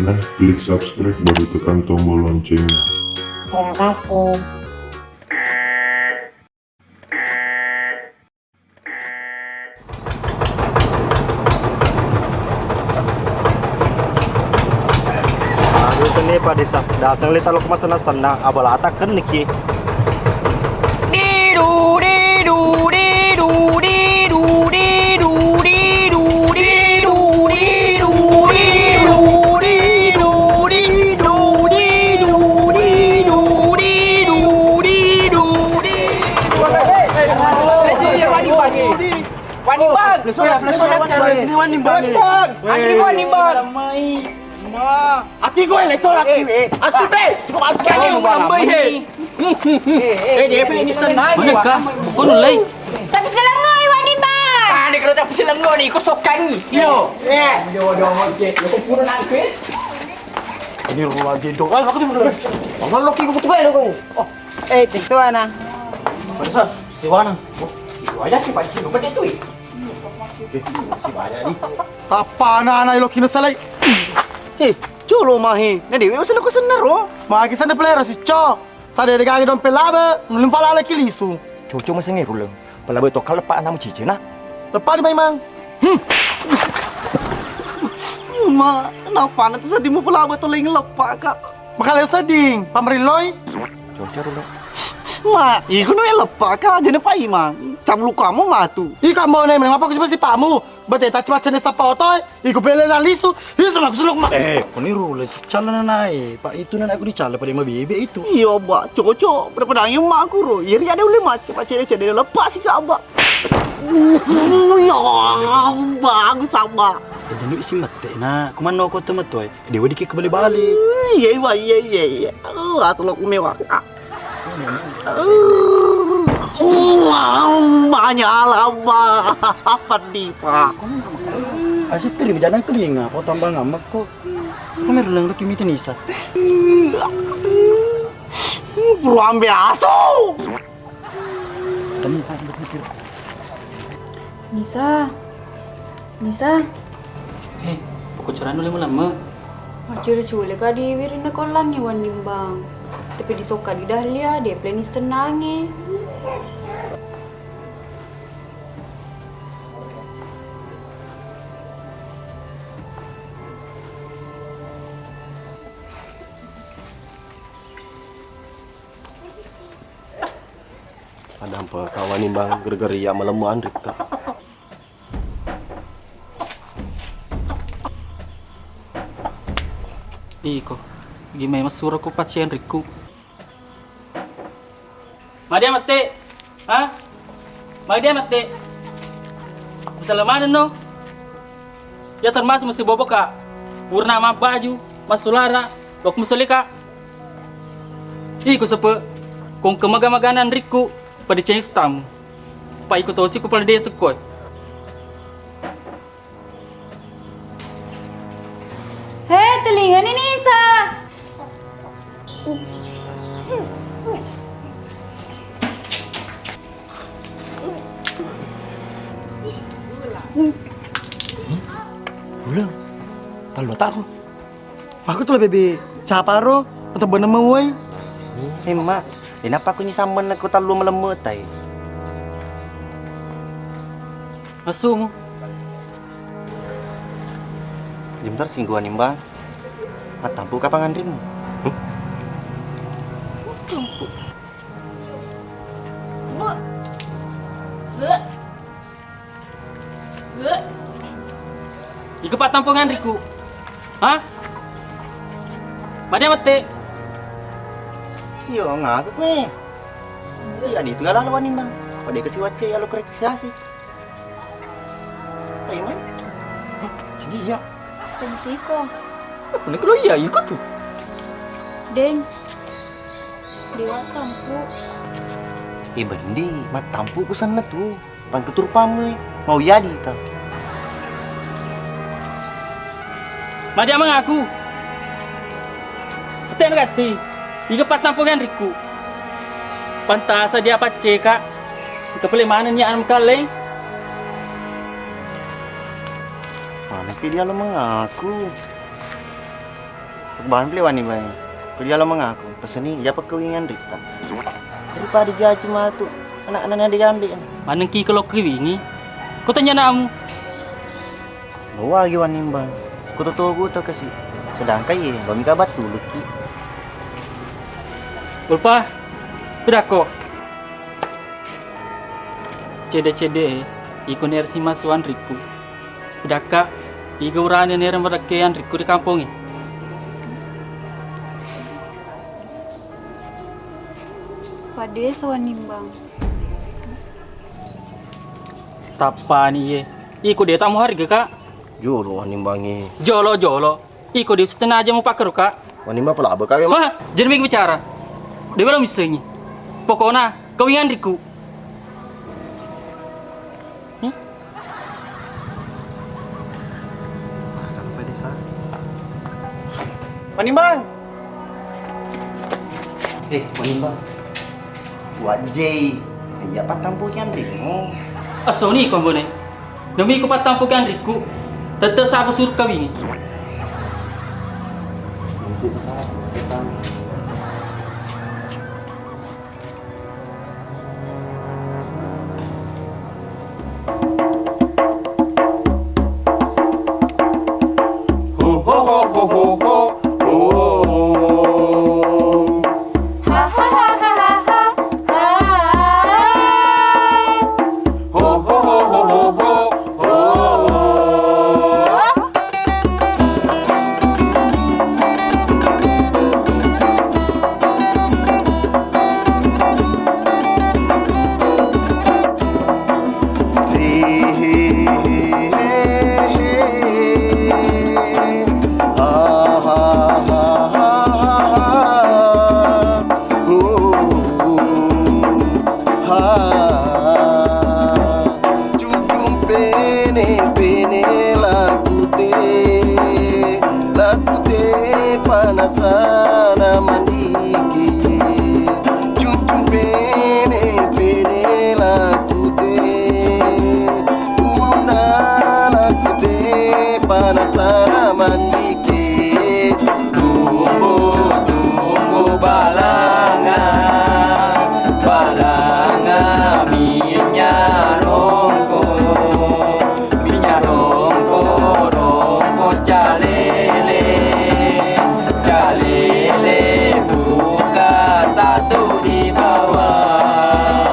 nah, klik subscribe baru tekan tombol loncengnya. Terima kasih. Aduh seni Pak Desa, dasang lita lo kemasan sana abal atakan niki. Didu didu didu didu didu didu didu didu didu didu didu didu didu didu didu Wani bang, Wani bang. Wani bang. Ma, ati gue leso lagi. Asli be, cukup angkat Kali ni mau lambai he. Dia pilih ni senai. Mana kah? Kau nulai. Tapi selengoy wani bang. Ah, dia kalau tak pasal lengo ni, kau sokan ni. Yo, Jodoh macam, kau pun nak kes. ini rumah gendong. Al, aku tu belum. Orang loki aku tu baik aku. Oh, Tikso ana. Desa, si Wana. Itu aja sih pak, lupa dia tu. Si banyak ni. Apa anak-anak loki na salay? Chulo mahi. Na dewi usah ko senar ro. Magi sana player si Cho. Sa de gagi don pelaba, nulimpa la kilisu. Cucu masih ngeru lang. Palaboy to kalepa na mo cici na. Lepas ni memang. Ma, kenapa nanti sedih mau pelabot tuh lagi lepak kak? Makala seding, pamriloy. Cucu rulo. Ma, iku nu lepak kak, jadi apa ima? Cam luka kamu matu. Ika mo na ngapa ko si pamu. Bate ta cepat sa pautoy. Iku pele na listo. Isa na kusulok ma. Kuni rules chala na nai. Pa itu na aku dicala pada mabibe itu. Iya, ba, cocok. Daripada yang mak aku ro. Iri ada ulema, cepat cede-cede lepas sih kak, ba. Ya, bagus sama. Jadi isi mate na. Kumano ko tumatoy. Dewa dikik balik-balik. Iya. Asal aku mewah. Banyak lama. Pedih, Pak. Asyik teri berjalan kelinga. Kau tambah ngamak kok. Kau merulang lagi miti nisa. Perlu ambil asu. Sani pak berpikir. Nisa, Hei, pokok ceran dulu lama. macule-cule ka di wirin na ko lang iwan nimbang. Tapi di soka di dahlia, dia planis senangi. Ada apa kawan ni bang gergeri ya melemu Andrik kak. Iko, gimana masuk aku pacien Riku. Madia mati, ha? Madia mati. Keselamanan no. Ya termasuk mesti bobok kak. Purna ma baju, masulara, waktu musolika. Iko sepe, kung kemaga-maganan Riku pada change tamu. Pa iko tosi ko pala dia sekoy. Hei, telinga ni Nisa. Ulang. Tahu tak aku. Aku tuh lebih siapa ro? Atau bener mewai? Mak, kenapa aku ni sama nak kau talu melemut tai? Masuk mo. Jemtar singguan nimbang. Matampu kapan ngandrimu? Iko pa tampungan Riku. Ha? Madia mati. Yo ngaku ke. Iya di tengah lawan nimbang. Pada kasih wace ya lo kreasiasi. Ayo man. Jadi ya. Tentu iko. Ini kalau iya ikut tuh. Deng. Dewa tampu. Bendi, matampu ku sana tuh. Pan ketur pamu mau jadi ta. Madia mengaku. Ten kati. Iko pa tampungan Riku. Pantasa dia pace kak. Iko pala mana niya anam kaleng. Mana dia lo mengaku. bahan beli wani bang. Kerja lo mengaku peseni ya perkawingan Rita. Daripada jaji mah tuh anak-anaknya diambil. Maneng ki kalau kewingi. Kau tanya namu. Bawa lagi wani bang. Ku tahu gue tuh kasih. Sedangkan ya bami kabat dulu ki. Ulpa, udah kok. Cede-cede, ikut nersi masuan Riku. Udah kak, iga urani nere merakean Riku di kampung ini. Pade sawan nimbang. Tapani ye, ikut dia tamu harga kak. Jolo wani bangi. Jolo, ikut dia setengah aja mau pakai kak. Wani mah pelaba kawin. Wah, jangan bikin bicara. Dia belum misalnya. Pokoknya, kawingan Riku. Manimbang. Manimbang. Buat J. Ya patampukan Riku. Asoni kombone. Demi ko patampukan Riku. Tetap sabu sur kawin. Nanti besar, setan. Panasana mandiki cucung pene lakute uluna lakute panasana mandiki tunggu balanga minyak rongko Jalele buka satu di bawah.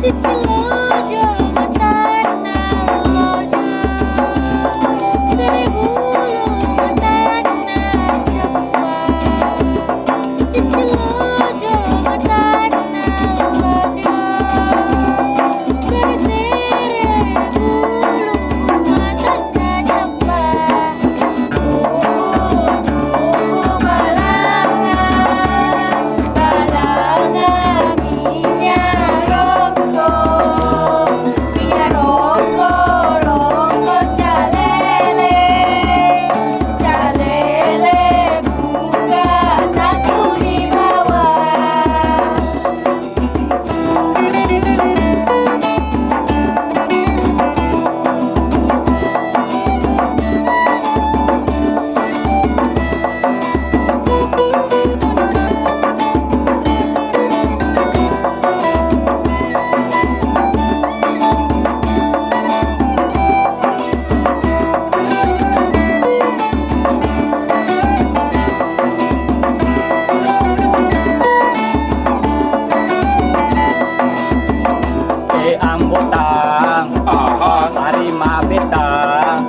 Cicilojo matana lojo, seribu matana japa. Cicilojo matana lojo, seri-seri bulu matana japa. Balanga minyak rongko jalele buka satu di bawah. Ambotang, tarima betang,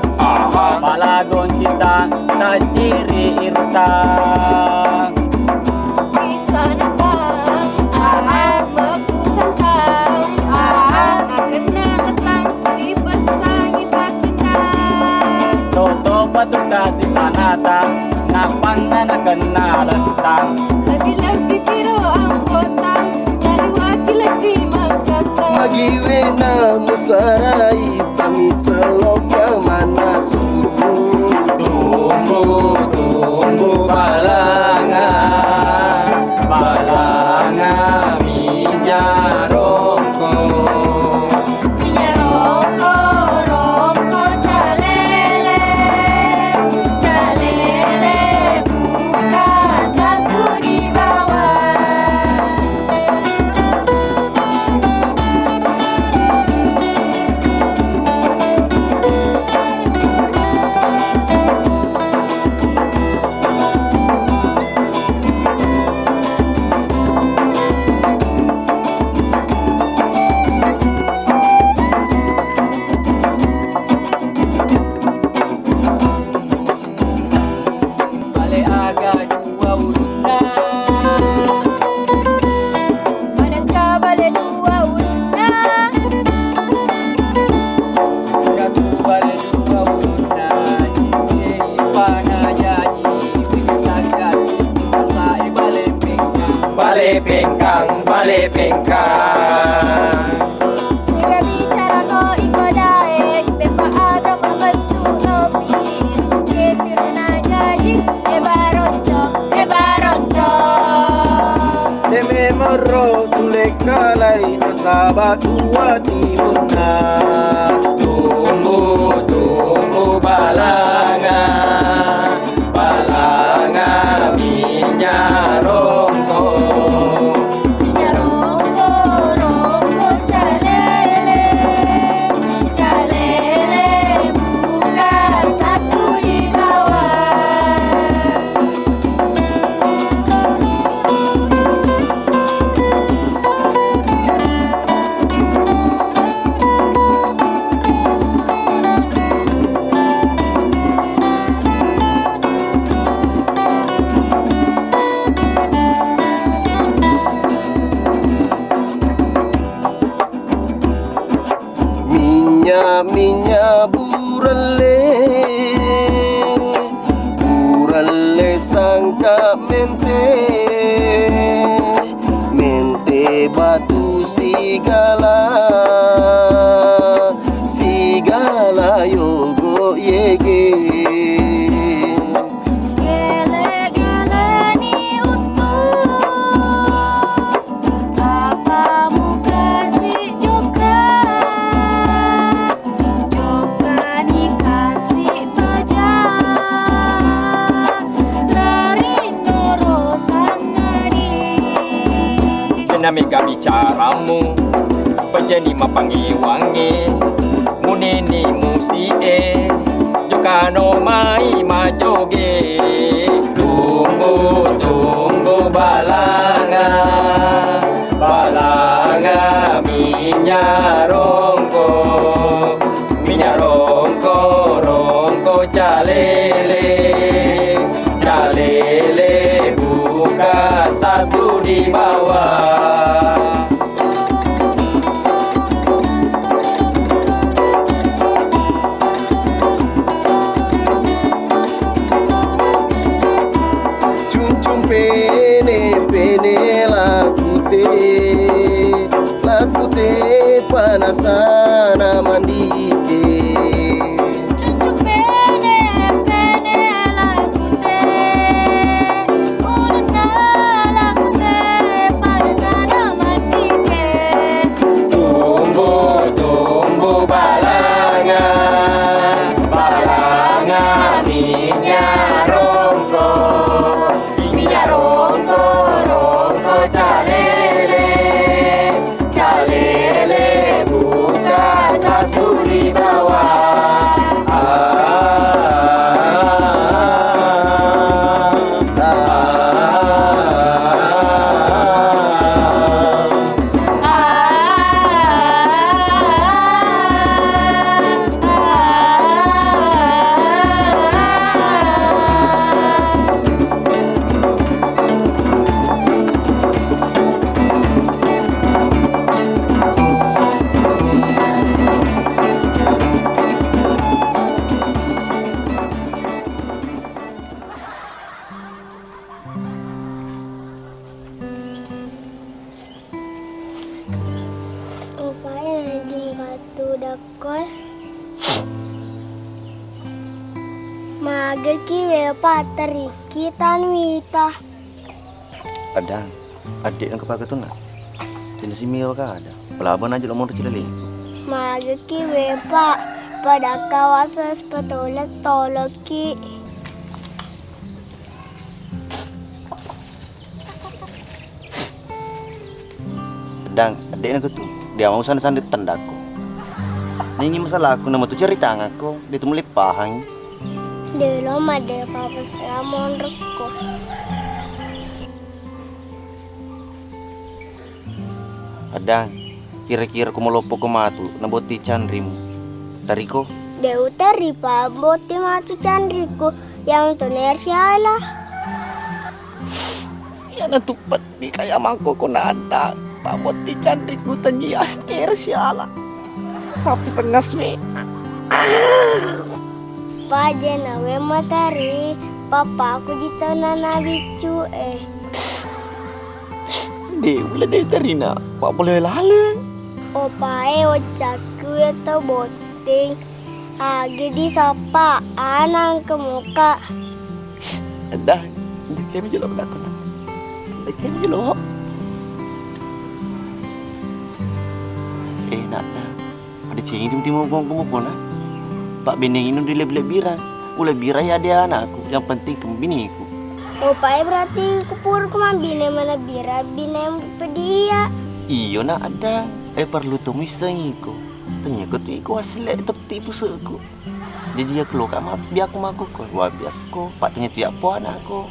balagon cita, tajiri irsang. Bisa nembang, beku santang, nak kena ketang, dipasang kenal. Toto batu kasih sanata, napan na kena lentang. Lebih-lebih piro anggotang, dari wakil lagi macatang. Magiwena musarai kami seloka mana subuh. Tunggu balanga minyak rongko. Minyak rongko balik pengkang. Jika bicara ko iko dae, bepa agama bantu nopi. Kepir na jadi, ebaronco. Deme moro tulek kalay nasabat tua timuna. Tunggu balanga minyak rongko. Minyak rongko calele buka satu di bawah. Minyak buralle sangka mente batu sigala yogo yege. Gele-gele ni utuh, apamu kasih jokra ni kasih baja, lari noro sangari. Penamika bicaramu penjani mapangi wangi munini musie jokano mai majoge. Tunggu balanga minyak rongko calele buka satu di bawah. Cum pene lakute panasana mandike. Cucu pene lakute, uluna lakute pada sana mandike. Tunggu balanga minyak rongko calele buka satu di bawah. Ngapain di batu dakos? Mage kiwe patariki tanwita. Adang, adik yang kepakai tuh nak. Jenis simil kah ada? Pelaban aja lo mau cililin. Mage kiwe pak pada kawasan sepetolet toloki. Adang, adiknya ke tuh. Dia mau sana-sana tendaku. Ini masalah aku, nama tuh cerita aku. Dia tuh mulai pahang. Delo made papa ramon reko. Adang, kira-kira aku mau lopo ke matu, naboti candrimu. Dariko? Deu teri pa boti matu candriku yang toner siala. Ya natupat di kaya mangko ko na ada. Pamot di candriku tanyian kira siala. Sapi sengaswe. Paje nawe matari, papa aku jita nana bicu Dek, boleh dek terina. Pak boleh lala. Opae ocaku ya to boting. Gedi sapa anang ke muka. Dah, kami je lah berlakon. Kami je lah. Nak dah. Ada cing di timur kamu pun lah. Pak Beneng ini dia lebih bira. Ulah bira ya dia anak aku. Yang penting kamu biniku. Opae berarti kupur kumambine mana bira bine pedia. Iyo nak ada. Perlu temu isengiku. Tanya ko tu iku asli tepi pusakku. Jadi aku lo kat biar aku maku ko. Wah biar aku. Pak tanya tu apa anak aku.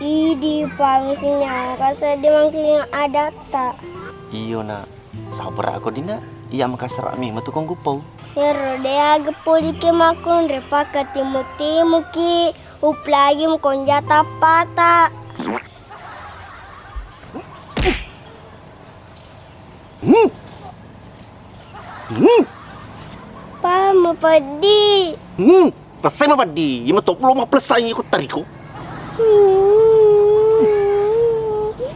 Idi pamisinya kasa dia mangkling ada tak. Iyo nak. Sabar aku dina. Ia makasrak mi matu kong gupau. Nero dia gepul ke makun repa ke timu ki uplagi mkonja tapata. Pa mapadi. Pasal apa di? Ia matu belum pelesai aku tariku.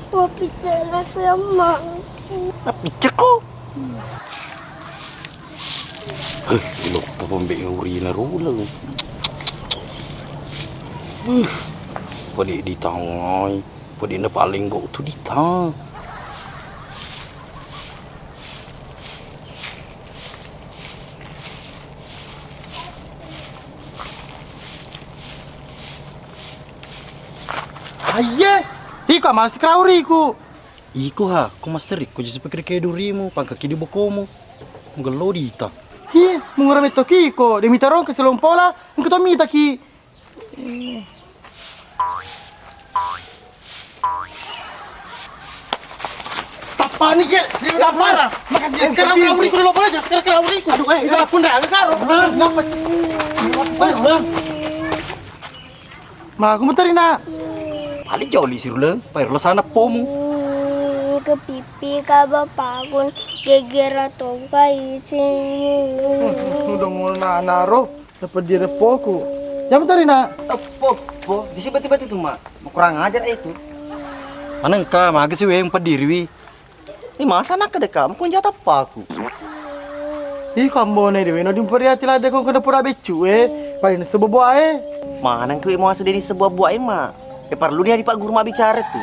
Papi cakap sama. Apa cakap? Lo pembek uri na rola. Boleh ditangoi. Boleh na paling go tu ditang. Aye, iko mas krauri ku. Iko ha, ko master ko jis pikir ke durimu, pangkaki di bokomu. Ngelo dita. Hi, mungurametto kiko, de mitaron ke selompola, engko to mita ki. Apa nih ke? Dia udah parah. Makasih sekarang krauri ku dulu aja, sekarang krauri ku. Aduh, itu pun dah karo. Ngapa? Ma, aku mentari nak. Ali joli sirule, pair lo sana pomu. Ke pipi ka bapakun gegera toga isi. Udah mau naro, dapat dia repoku. Yang mentari nak. Po, di si bati-bati tu mak. Kurang ajar itu. Mana engkau mah sih yang pediri wi. Masa nak kedekam pun jatah apa aku. Ih, kamu nih dewe no dimperiati lah deh kau kena pura becu paling sebuah buah Mana engkau mau sedih di sebuah buah mak. Perlu dia di Pak Guru mak bicara tu.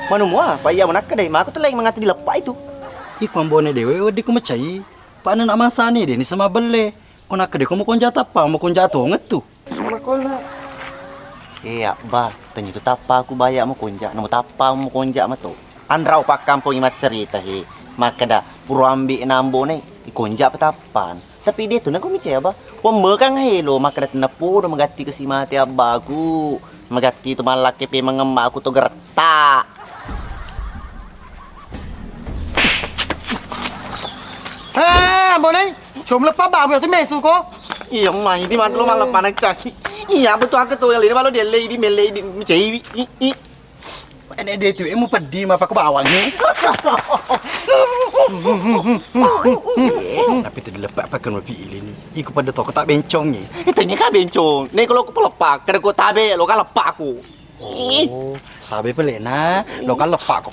Mana mua, Pak iya mana kedai mak aku tu lagi mengati di lepak itu. Iko ambone dewe wedi ko macai. Pa na masani de ni sama belle. Ko nak de ko mo kon jata pa mo kon jato ngetu. Iya, bah, tanya tu tapa aku bayar mo konjak, namo tapa mo konjak ma tu. Andrau pak kampung imat cerita he. Maka dah puru ambil nambo ni konjak petapan. Tapi dia tu nak ko macai bah. Pemegang helo maka dah tenapu dah megati ke si mati abaku. Megati tu malak kepe mengemak aku tu gertak. Boleh? Cuma lepas babu tu mesu ko. Iya, mai di mana lo malam panas caki. Iya, betul aku tu yang lain malu dia lady melay di mencari. Ene de tu emu pedi ma pa ko bawang ni. Tapi tu dilepak pakan mapi ini. Iko pada toko tak bencong ni. Itu ni kan bencong. Ni kalau aku pelepak, kada aku tabe, lo kan lepak aku. Oh, tabe pelek na. Lo kan lepak ko.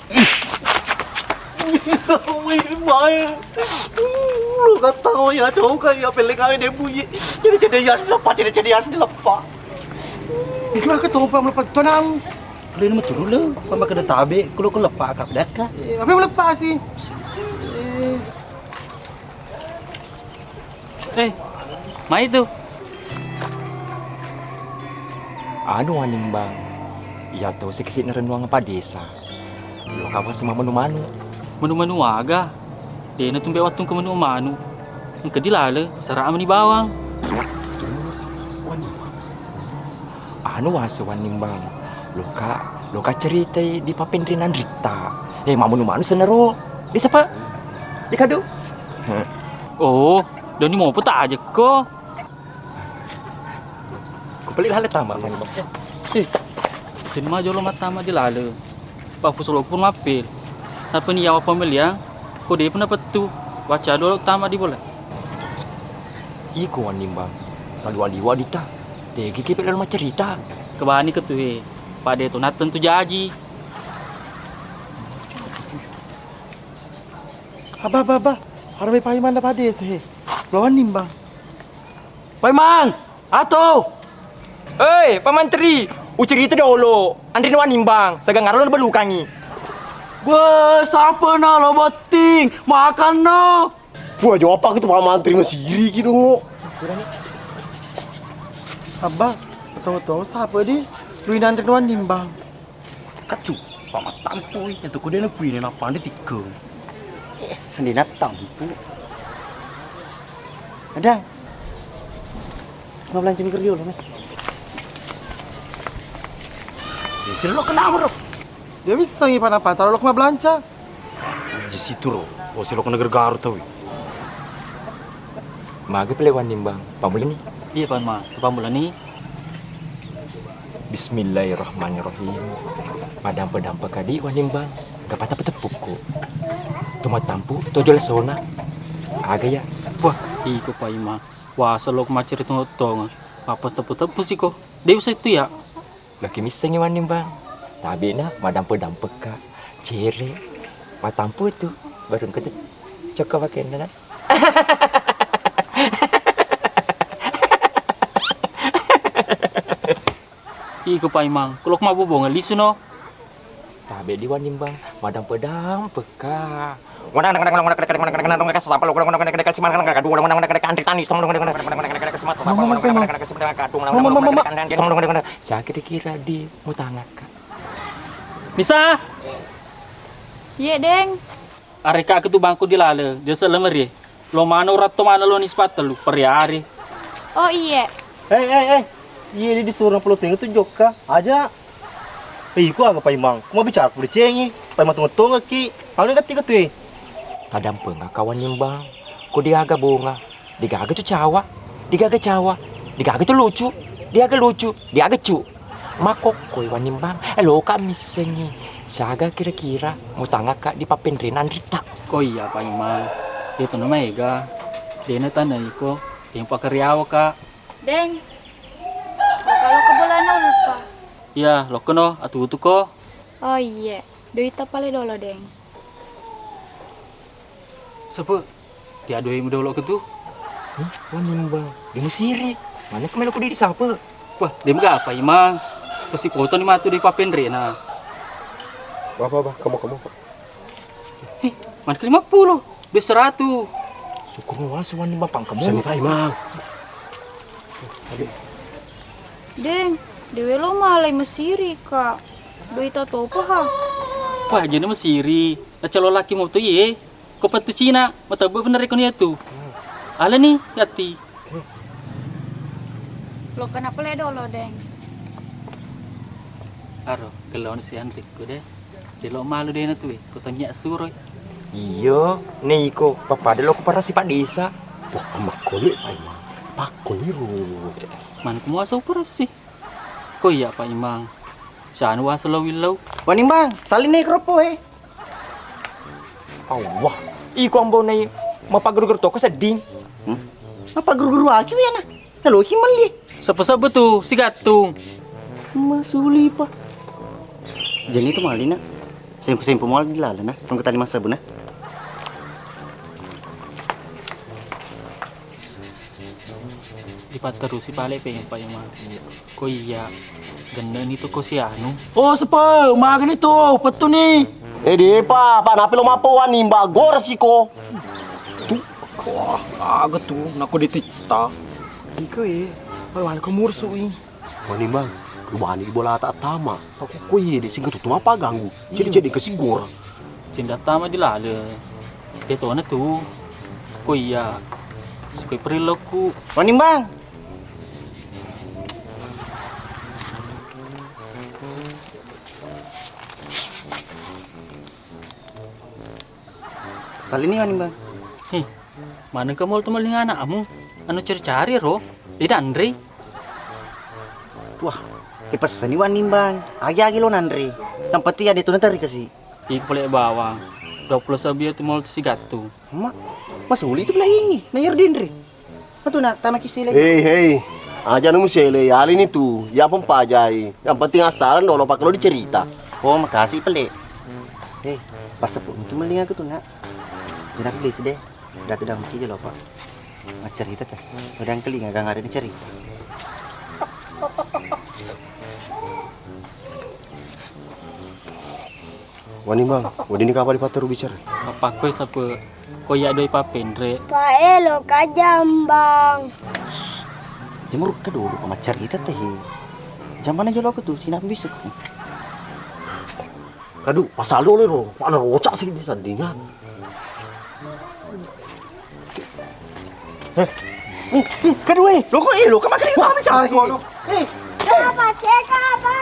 Wih, mai. Lu kata kau ya jauh kayak pelek kau dia bunyi. Jadi ya lepas, jadi ya lepas. Ikhlas ke tu apa melepas tu nang? Kalau ni macam rula, pa maka dah tabe, kalau ko lepak ka pedaka. Apa yang melepas sih? Mai tu. Anu aning bang. Iya tu sikit na renuang pa desa. Lo kawa sama manu-manu. Manu-manu aga. Dia na tumbe watung ke manu-manu. Engke dilala saraan ni bawang. Anu wasa waning bang. Loka cerita di papendrinan Rita. Manu-manu senero. Di siapa? Di kado. Oh, dan ni mau apa tak aja ko? Ku pelik hal tama bang. Sini mah jolo mata mah dilala. Pak pusolo pun mapil. Apa ni yawa pembelian? Ko dia pun dapat tu. Baca dulu tama di bola. Iko waning bang. Lalu aliwa dita. Tegi kipik lalu macam cerita. Kebani ke tu Pak dia tu nak tentu jaji. Abah. Harus may pahiman na pa desa, Lawan nimbang. Paimang! Ato! Hei, Pak Menteri, cerita dulu. Andri wan nimbang, segang ngaruh lu belukangi. Wah, siapa na lo bating? Makan na! Wah, jawab apa gitu Pak Mantri masiri gitu. Abah, betul-betul siapa di? Luin Andri wan nimbang. Katu, pamat tampu yang tu kuda nak kuih nak pandai tiga. Hindi na tampu. Adang. Mau belanja mikir dulu, Mek. Sila lo kenapa ro? Dia bisa tangi apa? Taruh lo kemana belanja? Di situ ro. Oh sila ko negara Garut tahu. Magi pelewan nimbang. Pamulan nih. Iya Pak Ma, tu pamulan ni. Bismillahirrahmanirrahim. Padam kadi wan nimbang. Gapata petepuku. Tumat tampu, tojol sona. Aga ya. Wah, iko Pak Ima. Wah, selo kemacir itu ngotong. Apa tepu-tepu sih kok? Dia bisa itu ya? Laki miseng wan nimbang. Tabi na madampe ka. Cere. Matampu itu baru ketep. Cokok pakai na. Iko Pak Imang, kalau mabubong alisu no. Tabi di wan nimbang. Madampe ka. Kira di mutangaka. Nisa, Iya, Deng. areka aku tu bangku di lale, dia selemeri. Lo mana urat to mana lo ni sepatu lu periari. Oh iya. Hei. Iya di disuruh pulau tinggal tuh joka aja. Iku agak Paimang. Mau bicara kulit cengi. Paimang tunggu ki. Kalau nggak tiga tuh. Kadang penga kawan nimbang. Kok dia agak bunga. Dia agak tuh cawa. Dia agak cawa. Dia agak tuh lucu. Dia agak lucu. Dia agak cu. Makok koi wan nimbang. Lo kami sengi. Saga kira-kira mau tangga kak di papendrin Andrita. Ko iya Pak Imang. Itu nama ega. Dia na tanah iko. Yang pakariawa ka. Deng. Kalau ke bola na lupa. Iya, lo kono atu ko. Oh iya. Duit pale dolo, Deng. Siapa? Dia doi muda lo ketu. Wan nimbang. Dia musiri. Mana kemana aku di siapa? Wah, dia enggak apa Imang. Pasti foto ni matu di papendrin na. Apa kamu. Heh, mana ke 50? Dia 100. Syukur nuas wan nimbang pang kamu. Sani Paimang. Deng, dewe lo malay mesiri, Kak. Duit atau apa, ha? Wah, jadi mesiri. Na calo laki mo to ye. Ko patu Cina, matabo bener ko niya tu. Ala ni, yati. Lo kenapa le dolo, Deng? Aro, kalau ni si Henrik ko deh. Dia lo malu deh na tu eh. Ko tanya suroy. Iya, Niko, papa ada lo para si Pak Desa. Wah, amak kole Paimang. Pakol ni ro. Man ko mo asaw para si. Ko iya Pak Imang. Saan wa sa lawilaw. Wan nimbang, salin na ikropo eh. Allah, iko ang bonay mapagrugur to ko sa ding. Apa guru-guru aki ya na? Halo ki mali. Sapa-sapa tu, si Gatung. Masuli pa. Jadi itu mali na. Sempo mal dilala na. Tunggu tali masa bu na. Ipataru si Pale pengen Pak Imang. Ko iya. Ganda nito ko si Anu. Oh, siapa? Makan itu. Petu ni. Di Pak napi lo mapuan nimba gor siko. Wah, agak tuh nak ditita. Iko Paimang ko murso eh. Nimbang, perubahan di bola tak tama. Aku kuy di singkat tuh apa ganggu. Jadi kesigor. Cinta tama di lale. Dia to na tu. Ko iya. Sukoy perilaku. Wan nimbang. Salin ni Wan nimbang. Heh, mana kamu tuh maling anakmu? Anu cari-cari ro. Dia Andre. Wah, pesan ni Wan nimbang. Agi-agi lo nandre. Tempat dia ada tu nanti kasih. Ika boleh bawang. 20 sabi tu mau si Gatu. Mak, masuli itu belah ini. Nayar dindre. Apa tu nak tamak kisile? Hei. Aja nu musele ya ini tuh. Ya pempajai. Yang penting asalan dolo pak lo dicerita. Oh, makasih pele. Pas sepuluh itu maling aku tu nak. Tidak beli deh. Udah tidak mungkin loh pak. Mak cerita teh. Udah yang kali nggak ada cerita. Wani bang, wadi ni kapan dipatur bicara? Apa koy sapa koyak doi papendre. Pak Elo kajam bang. Jemur ke dulu sama cerita teh. Zaman aja lo tuh sinap bisa. Kadu, pasal dulu lo. Mana rocak sih di sandinya. Kadu lo kok lo kemana sih kamu bicara kono? Apa cek apa?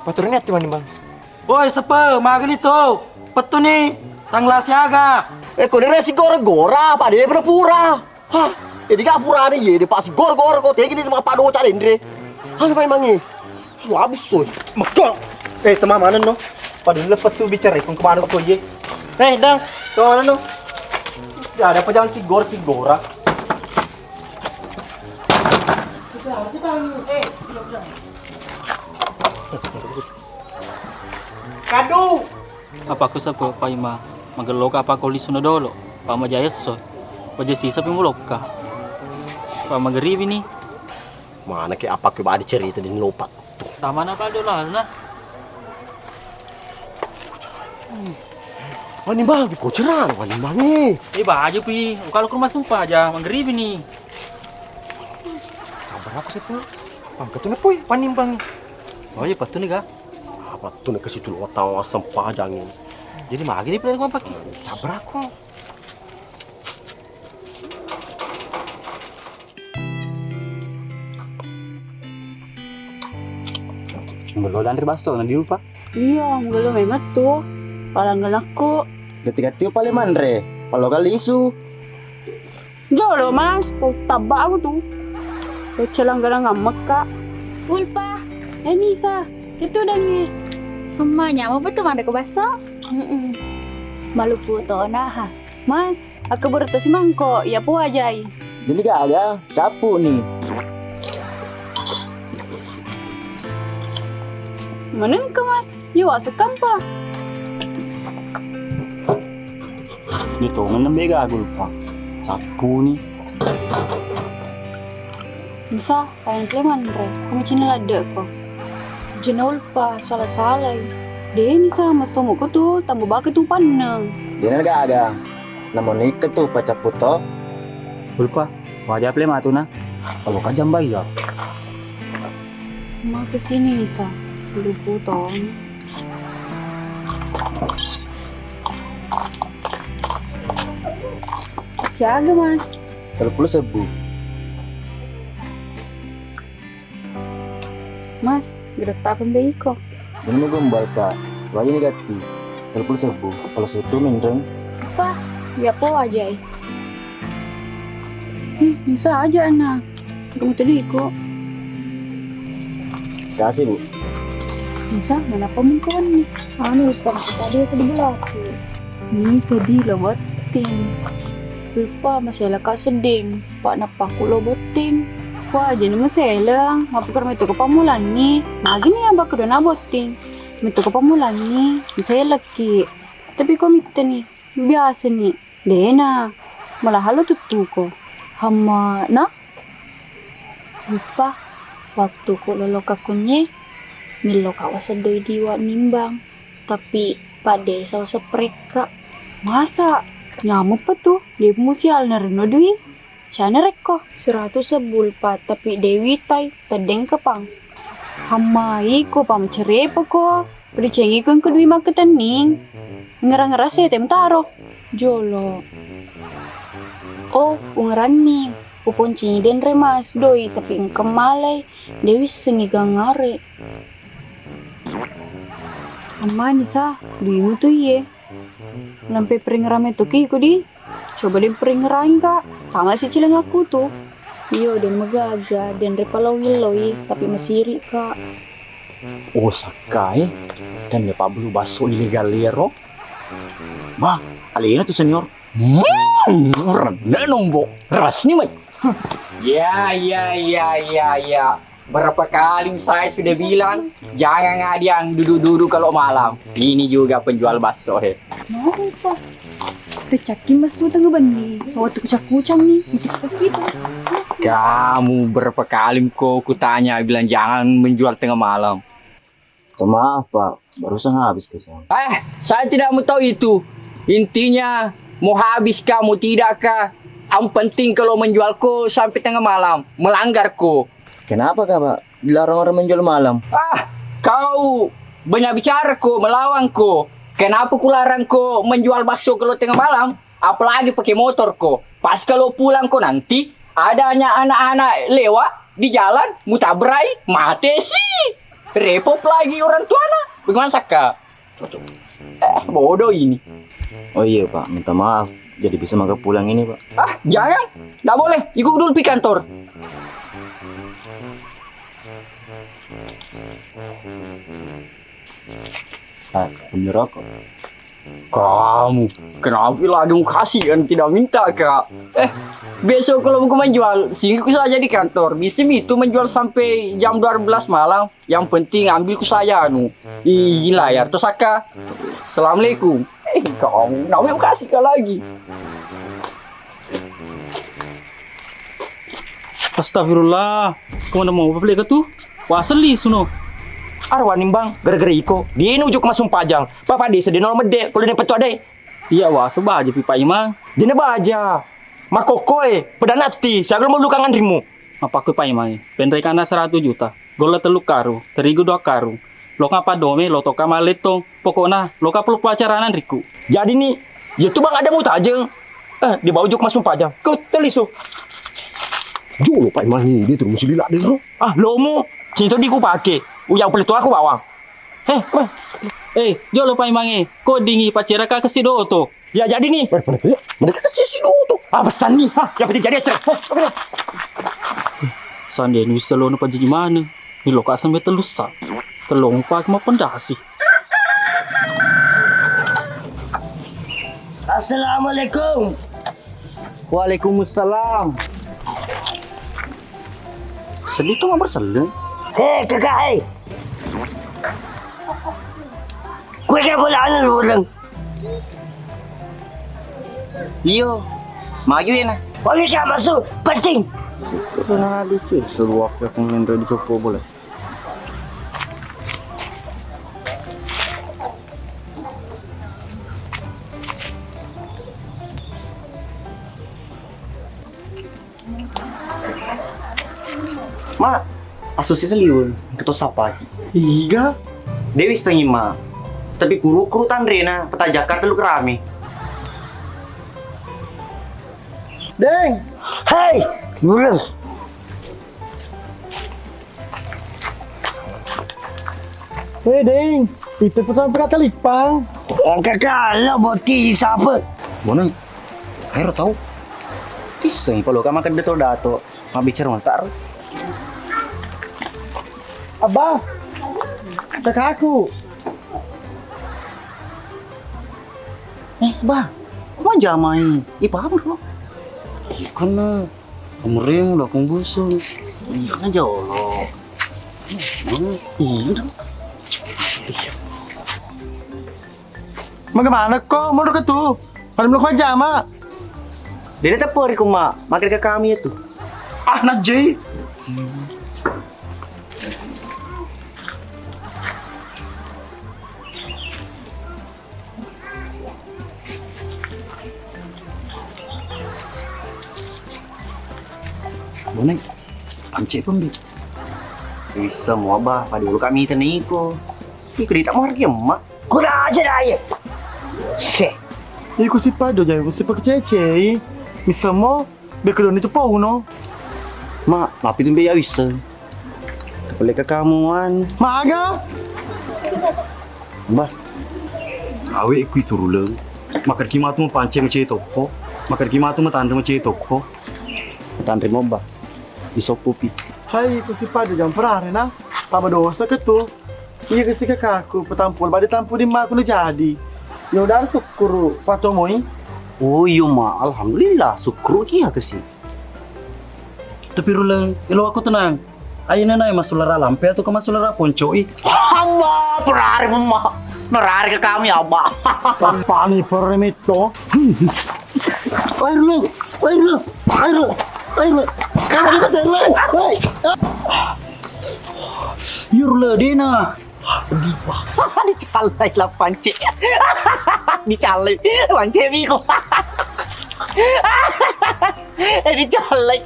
Paturin hati Wani Bang. Woi, sepe, makan itu. Petu nih, tangla siaga. Kau ni resi gora-gora, Pak dia pura-pura. Hah, jadi gak pura nih ya, dia pasti gor-gor kau tegi ni sama Pak Doca Dendre. Apa memang ni? Lu habis soy. Makak. Teman mana no? Pada lepas tu bicara kau kemana kau ye? Dang, kau mana no? Ya ada apa jangan si gora. Kadu. Apa ko sapa paima magelok apa ko lisuno dolo. Pama jaya so. Paja sisa pimulok ka. Pama geribi ni. Mana ke apa ke ada cerita di lopat. Tama na pa dolo na. Wani bang, kau cerang, wani bang ni. Baju pi. Kalau ke rumah sumpah aja magharibi ni. Sabar aku sepe. Bang ketune poy panimbang. Oh iya patu nih kah? Apa tu nak kasih tu otang asam pajangin. Jadi magi ni pilihan kau pakai. Sabar aku. Belum dan ribasto na diupa. Iya, belum memang tuh. Palangan aku. Ketika tiu paling mandre, kalau kali isu. Jolo mas, kau tabak aku tuh. Kau celang-galang ngamak kak. Ulpa, Nisa, itu udah nih. Mamanya mau betul mana ke baso? Malu puto nah. Mas, aku baru tuh si mangkok, ya pu ajai. Jadi gak ada, capu nih. Mana ke mas? Yuk asuk kampa. Dito man bega gulpa. Sapu ni. Bisa, kain kleman re. Kamu cina lada ko. Jenol pa salah-salah. Dia ni sama semua ko tuh tambah bakit tuh panang. Dia gak ada. Namun ini ketu pacar puto. Gulpa. Wajah ple matu na. Kalau kajam bayar. Ma kesini Nisa. Dulu puto. Siaga mas. 30.000. Mas, gerak pembeli kok. Ini mau gombal pak. Lagi negatif. 30.000. Kalau situ mendeng. Apa? Ya po aja. Bisa aja anak. Kamu tadi kok. Kasih bu. Bisa, mana pemungkuan nih? Anu lupa tadi sedih lagi. Ini sedih lo botin. Lupa masalah kak seding. Pak napa aku lo botin. Wah jadi masalah. Ngapukar metu ke pamulan nih. Nah gini ya bakal udah nabotin. Metu ke pamulan nih. Bisa laki. Tapi komite nih. Biasa nih. Dena. Malah halo tutu ko. Hama na. Lupa. Waktu ko lolo kakunye. Milo kawas doi diwa nimbang. Tapi pade saw seprek kak. Masa? Nyamuk pa tuh? Di musial na rin doi. Siya nareko. 100 sebul pa. Tapi dewi tay. Tadeng kapang. Hamay ko pa macerepa ko. Percengi ko yung kadui magkataning. Ngara-ngara sa tem taro. Jolo. Oh, ungaran ni. Pupunci din remas doi. Tapi ang kamalay. Dewi sengigang ngare. Aman Nisa, di mo to ye. Lampe peringerame to ki ko di. Coba din peringerain kak. Sama si cilang aku tuh. Iyo dan magaga dan repalawiloy tapi masiri kak. Oh sakai. Dan ya Pablo baso ilegal lero. Bah, alina tuh senior. Renda nombok. Ras nih mai. Ya. berapa kali saya sudah bilang jangan ada yang duduk-duduk kalau malam. Ini juga penjual bakso he. Mau Pak? Kecakin masuk tengah bani. Waktu kucang-kucang nih, gitu. Kamu berapa kali kok kutanya bilang jangan menjual tengah malam. Maaf Pak, barusan habis kesan. Saya tidak mau tahu itu. Intinya mau habis kah, mau tidak kah? Yang penting kalau menjual ko sampai tengah malam, melanggar ko. Kenapa Kak Pak? Dilarang orang menjual malam? Kau banyak bicara ko, melawan ko. Kenapa ku larang ko menjual bakso kalau tengah malam? Apalagi pakai motor ko. Pas kalau pulang ko nanti, adanya anak-anak lewat di jalan, mutabrai, mati sih. Repot lagi orang tua anak. Bagaimana Saka? Bodoh ini. Oh iya Pak, minta maaf. Jadi bisa makan pulang ini Pak. Jangan. Tidak boleh. Ikut dulu di kantor. Punya rokok. Kamu, kenapa lagi mau kasih kan tidak minta Kak? Besok kalau mau menjual, singgung saja di kantor. Bisa itu menjual sampai jam 12 malam. Yang penting ambil ku saya izin layar. Terus Kak, Assalamualaikum. Kamu, namanya mau kasih Kak lagi. Astagfirullah. Kemana mau beli ke tuh? Wah asli suno. Arwanin bang, gara-gara iko. Dia ini ujuk masuk pajang. Bapak dia sedih normal deh, kalau dia petua deh. Iya wah sebab aja pipa imang. Dia baja. Makokoy, pedanati, saya mau lukangan rimu. Apa ku pipa imang? Pendek kana 100 juta. Gola teluk karu, terigu 2 karu. Lo ngapa dome, lo toka maletong. Pokoknya lo kapel pacaranan riku. Jadi nih, ya tuh bang ada mau tajeng. Dia bawa ujuk masuk pajang. Kau telisu. Jolo Pak Imahi, dia terus lila deh lo. Lomo, cerita di ku pakai. Uyang pelitu aku bawang. Jolo Pak Imangi, kok dingi pacara ka kesido to? Ya jadi nih. Mereka kasih sido tuh. Pesan nih. Yang penting jadi aja. Sande nu selo nu panji mana? Ni lo ka sampai telusa. Telong pak mau pendasi. Assalamualaikum. Waalaikumsalam. Sedih tuh nggak berseleng. Kakak, Kue kayak bola lu lang. Iyo, maju ya nah. Boleh siya masuk, penting. Karena ada cuy, seluap yang mengendal di Joko boleh. Ma, asosiasi liur, ketua sapa. Iya. Dewi sengi ma. Tapi kuru Rena, peta Jakarta lu kerami. Deng. Hai, dulu. Deng. Itu pertama kata lipang. Kakak, lo boti siapa? Bona, ayo tahu. Kisah kalau kamu makan dato, mau bicara mata. Abah. Kakakku. Bah, apa jamai? Ipa apa bro? Ikan na, kemarin udah kumbusung. Ikan aja lo. Iya. Bagaimana kok? Mau ke tuh? Paling belum aja mak. Dia tak pergi mak, makan ke kami itu. Najay. Bona, pancik pembi. Bisa mau abah, pada dulu kami teniko. Iko di tak mau harga mak. Kurang aja dah ya. Seh. Iku si pado jangan mesti pakai cece. Bisa mau bekedon itu pau no. Mak, tapi tu biar bisa. Boleh ke kamuan. Mak aga. Bah, Awe ikut itu rulang. Makan kima tu pancing macam itu po. Makan kima tu matanda macam itu po. tandri mo ba? Isopupi. Hai, iku si pado jangan pernah na. Tama dosa ke tuh. Iya kasi kakakku petampul. Badi tampul di mak na jadi. Ya udah syukur patomoi. Oh iya ma, alhamdulillah syukur kia kasi. Tapi rulang, elo aku tenang. Ayo nana masulara lampe atau ke masulara poncoi? Hamba, perari mama. Nerari ke kami abah. Tapani peremito. Air lu. Kamu di telan. Yurle dina. Dicalai lah panci. Dicalai. Panci Miko. Dicalai.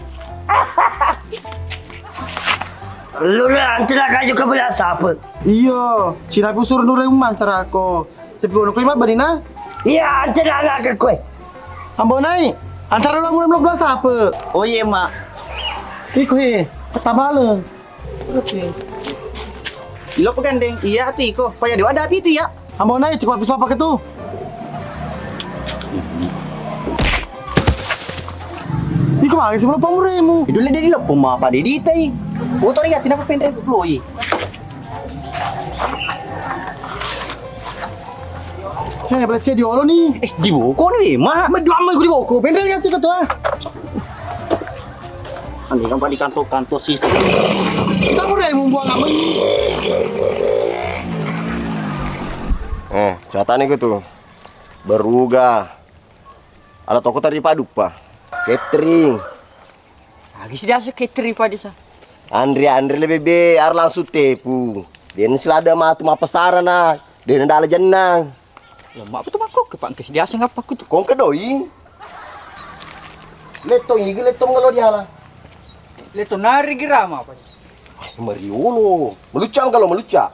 Lu lah antara kayu ke belah siapa? Iya, Cina aku suruh nure mantar aku. Tapi ono koi mah badina? Iya, antara anak ke kue. Ambo naik. Antara lo mulai belas apa? Oh iya mak. Iko he, tabale. Lo pegandeng. Iya tuh Iko. Payah dia ada api itu ya. Ambo naik cepat bisa apa itu? Iko mah sih belum pamuremu. Itu lah dia lo pemah apa dia ditai. Motor ya tidak pendek dulu ye. Hei, berarti dia diolo nih. Di buku nih mak. Lama gue di buku. Pendek ya tiga tuh. Andi kan di kantor sih. Kita mulai membuang apa ini? Catatan itu tuh. Beruga. Ala toko tadi paduk pak. Catering. Lagi sudah asuk catering pada sa. Andre lebih be ar langsung tepu. Dia ni selada mah tu mah pasaran nah. Dia nak ada jenang. Lemak apa tu makok ke pak kesedia asing apa ku tu. Kong kedoi. Letong igi letong kalau dia lah. Leto nari girama apa. Mariolo. Melucak kalau melucak.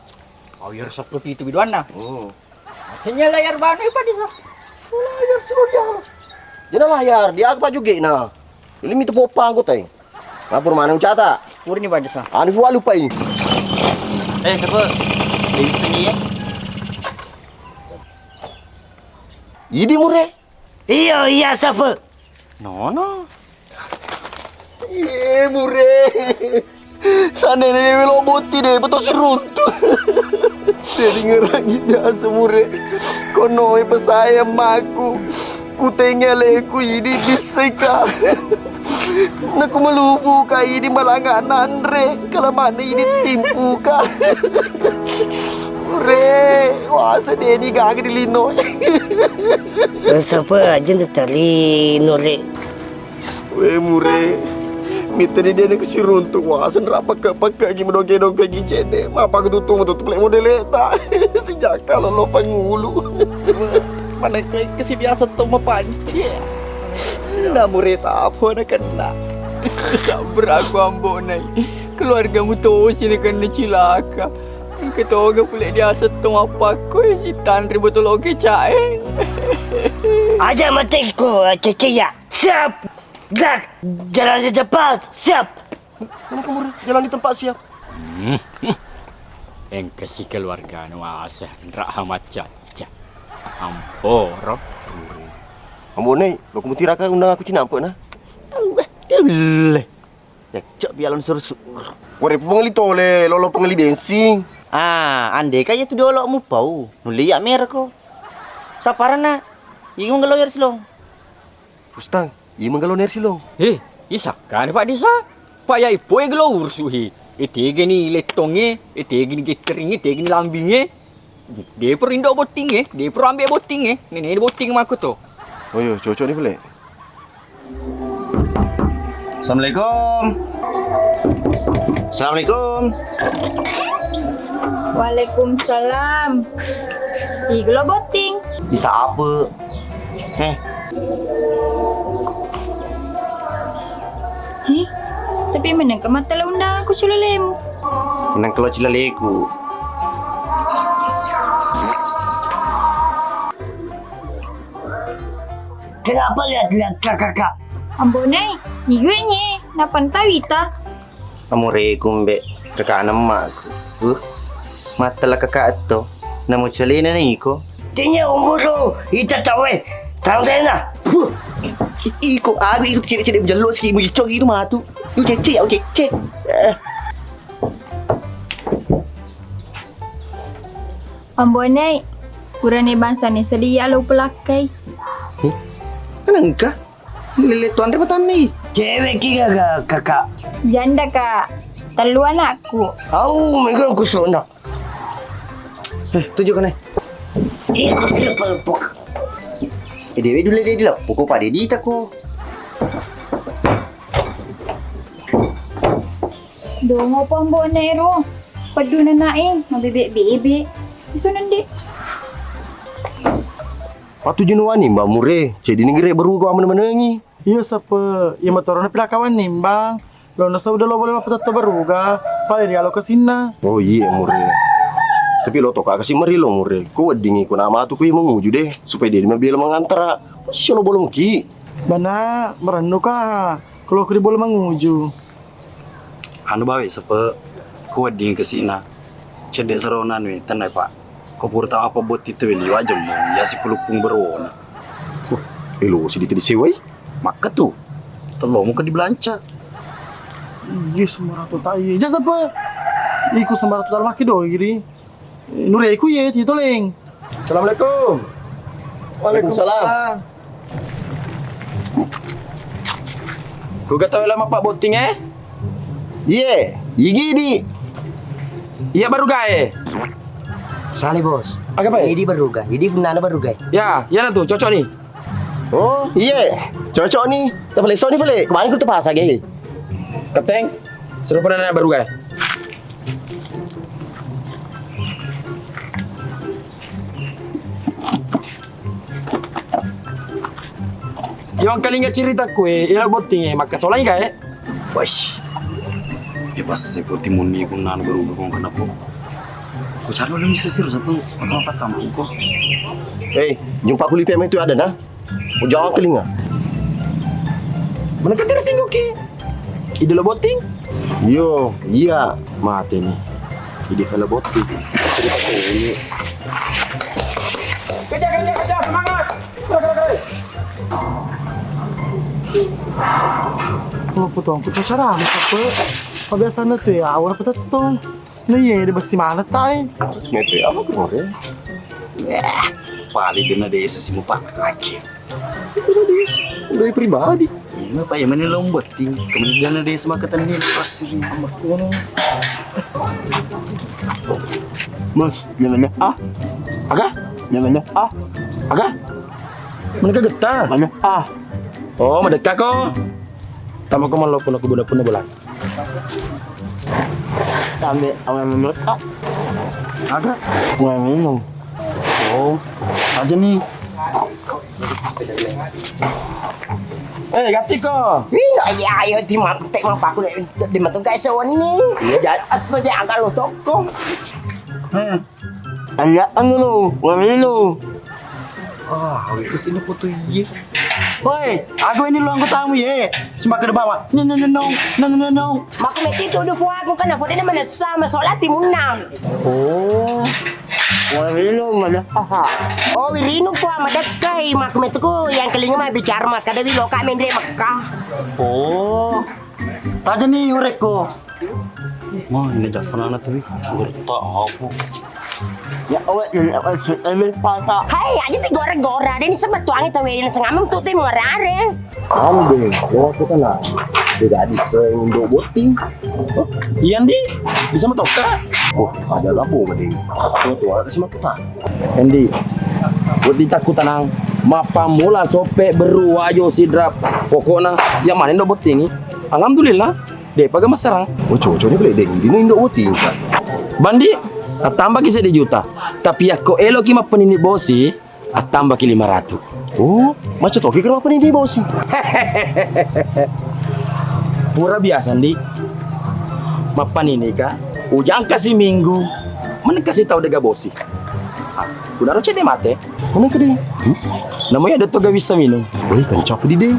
Oh ya resep itu biduana. Macamnya layar banu apa di sa. Layar suruh dia. Jangan layar, dia aku pak juga nah. Ini minta popang aku teh. Ngapur mana cata? Murni pada sa. Ani gua lupa ini. Siapa? Di sini ya. Ini mure. Iya siapa? No. Mure. Sana ni lo boti deh, betul si runtuh. Jadi ngerangi dia semure. Kono pesaya maku. Ku tinggal aku ini diseka. Nak melubu ka ini malanganan re. Kalau mana ini timpu ka. Re, wah sedih ni gak di lino. Siapa aja tali nore. Weh mure. Mita dia nak si runtuh wah senra pakai gi mendoge-doge gi cede. Apa ketutung lek model eta. Sejak kalau lo pangulu. Mana kesi biasa tu mapanci. Sudah murid apa nak kena. Sabar aku ambo nai. Keluargamu tu sini kena cilaka. Ketoga pula dia setung apa ko si Tanri betul oke caeng. Aja mati ko ceciya. Siap. Gak jalan di tempat siap. Mana kamu jalan di tempat siap? Engkesi keluarga nu asah ndrak hamat caca. Amporo. Ambo nih, lo kamu tiraka undang aku cina apa nah? Boleh. Cek bialon suruh. Wari pengeli tole, lolo pengeli bensin. Andai kaya tu dolok mu pau. Nuli ya mer ko. Saparana. Ingon galoyer silong. Ustang, iya menggaloner silong. Isa kan Pak Desa. Pak yai poe glowur suhi. Ite gini letonge, ite gini cateringe, ite gini lambinge. Dia perindo botinge, dia per ambil botinge. Ni boting mak aku tu. Oh yo, cocok ni boleh. Assalamualaikum. Assalamualaikum. Waalaikumsalam. Iglo boting. Bisa apa? Tapi mana ke mata lah undang aku culalemu. Nang kalau cilaleku. Kenapa lihat kakak? Ambonai, iguenya, napan tawita. Assalamualaikum be. Kakak nama aku. Matalah kakak tu. Nama celina ni ko. Tinya umur ita tawe. Tang sana. Iko aku itu cek berjaluk sikit mujicok itu mah tu. You cek. Ambonai, kurang bangsa ni sedia lo pelakai. Kenapa? Lele tuan repatan ni. Cewek kira kakak. Janda kak. Telu anakku. Au, megang kusuk nak. Tunjukkan Iya, pelpuk. Dewi dulu dia dulu. Pukul Pak Dedi tak ko. Dongo pambo na ero. Padu na naing, mabibik-bibik. Iso nandi. Patu jenuan ni mbak mure. Jadi negeri baru kau mana-mana ni. Iya siapa? Iya motor na pinakawan nimbang. Lo nasa udah lo boleh apa tetap baru ga? Paling dia lo kesina. Oh iya mure. Tapi lo toka kasih meri lo mure. Kau dingi kau nama tu kau yang menguju deh supaya dia mobil mengantara. Masih lo boleh ki. Bana meranu kah? Kalau aku boleh menguju. Anu bawa sepe kuat dingin ke sini. Cedek seronan we tanai pak. Kau pura tahu apa buat itu we liwat jemu. Ya si pelupung berwarna. Lo sedikit disewai. Maka tuh. Tolong muka dibelanca. Iya sembarang tu tak iya. Jangan siapa? Iku sembarang tu tak laki doh gini. Nuri aku ye, ti toleng. Assalamualaikum. Waalaikumsalam. Kau kata lama pak boting Iya, Yigi di. Iya baru gae. Sali bos. Apa pak? Jadi baru ga. Jadi punana baru ga. Ya, ya tuh cocok nih. Oh iya, cocok nih. Tak boleh so ni boleh. Kemarin aku terpaksa gay. Kapten, suruh pernah baru gae. Yang kali ingat cerita kue, ialah boting maka solanya kae. Wash. Bebas seperti muni pun nan baru kau kenapa? Kau cari orang bisa sih, siapa? Kau apa tamu kau? Jumpa kulit PM itu ada nah. Oh, jangan kelinga. Mana kata rasing oke? Ide lo boting? Yo, iya. Mati nih. Ide fella boting. Cerita kau ini. Kerja, semangat. Oh, potong aku cara apa? Kebiasaan tu ya, awal apa tetong. Nah iya, dia besi mana tay? Smetre apa kemarin? Paling dia desa si mupak lagi. Itu desa, dari pribadi. Iya, apa yang mana lo boting? Kemudian desa makatan ini pasir amak kono. Mas, namanya Aga? Namanya Aga? Mana getah? Mana Oh, mendekat kok. Tambah kau malu pun aku bunda bola. Kami awal menurut Aga? Awal minum. Oh, aja nih. Gati kok. Iya, ayo di mantek mah aku di matung kayak sewan ini. Iya, jadi asal dia angkat lo toko. Anak lo, awal minum. Kesini foto iya. Woi, aku ini lo anggotamu ye. Semakin ke bawah. Nong. Maku meti tu udah aku kan aku dia mana sama solat timunang. Oh, awal minum mana? Oh, wirinu po madakai. Maku meti ko yang kelinga mah bicara mah kada wi loka mendre Makkah. Oh, tadi nih urek ko. Wah, ini jangan anak tuh. Berta apa? Ya awal sudah patah. Hai, aja ti gora-gora. Dia ni sebab tuangin tawirin sengamam tu ti ngorare. Ambil, aku kan lah. Tidak bisa untuk boting. Iya Andi, bisa metoka. Oh, ada labu mending. Tuh ada sama kita. Andi, buat ditakut tenang. Mapa mula sope beru ayo sidrap. Pokoknya yang mana ndo boting ni? Alhamdulillah, deh pakai mesarang. Oh, cowok-cowoknya boleh deng. Ini ndo boting kan. Bandi, tambah kisah di juta. Tapi aku elo kima penini bosi, tambah ki 500. Oh, macam Toki kenapa penini bosi? Pura biasa Andi. Mapan ini kah? Ujang kasih minggu, mana kasih tahu dega bosi. Udah roce deh mate. Mana ke deh? Namanya ada toga bisa minum. Woi, kan capek di deh.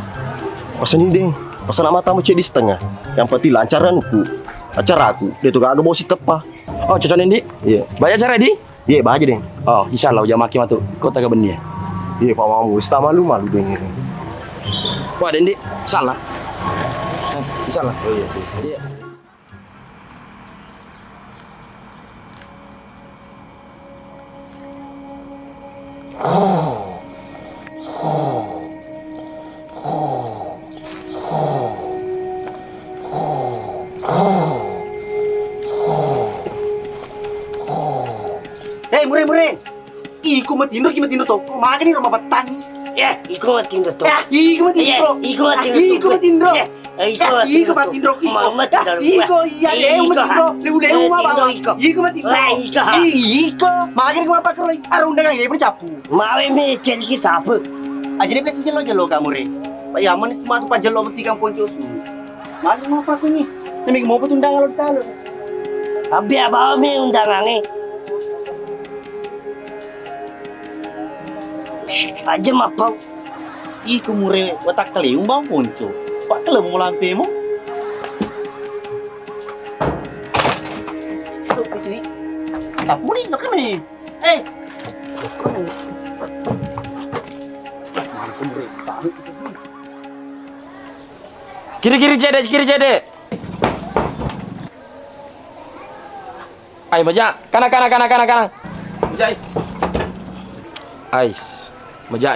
Pesan ini deh. Pesan nama tamu cek di setengah. Yang penting lancaran aku. Acara aku. Dia tuh agak bosi tepa. Oh, cocok Indi? Iya. Banyak cara di? Iya, baca deh. Oh, insyaallah ujang maki matu. Kau tak benih. Iya, Pak Mamu. Setah malu deh. Wah, Indi, salah. Insyaallah. Oh iya. Iya. Iki mati toko, makan ni rumah petani. Ya, iko mati to. Iko mati bro. Iko mati. Iko mati bro. Iko mati bro. Mama tidak. Iko iya leu mati bro. Leu apa? Iko mati bro. Iko. Makan ni apa keroi? Arung dengan ini pun capu. Mawe me cari ki sapu. Aja ni pesen jelo kamu re. Pak Yaman semua tu pajelo mati kampung Josu. Makan apa aku ni? Nami mau petundang kalau tahu. Abi apa me undangannya? Aja mapau. Iko mure watak kali umbang ponco. Pak kalau mau lampe mo. Tu pesi. Tak puni nak ni. Kiri cede. Ay, maja. Kanan. Maja. Ais. Maja.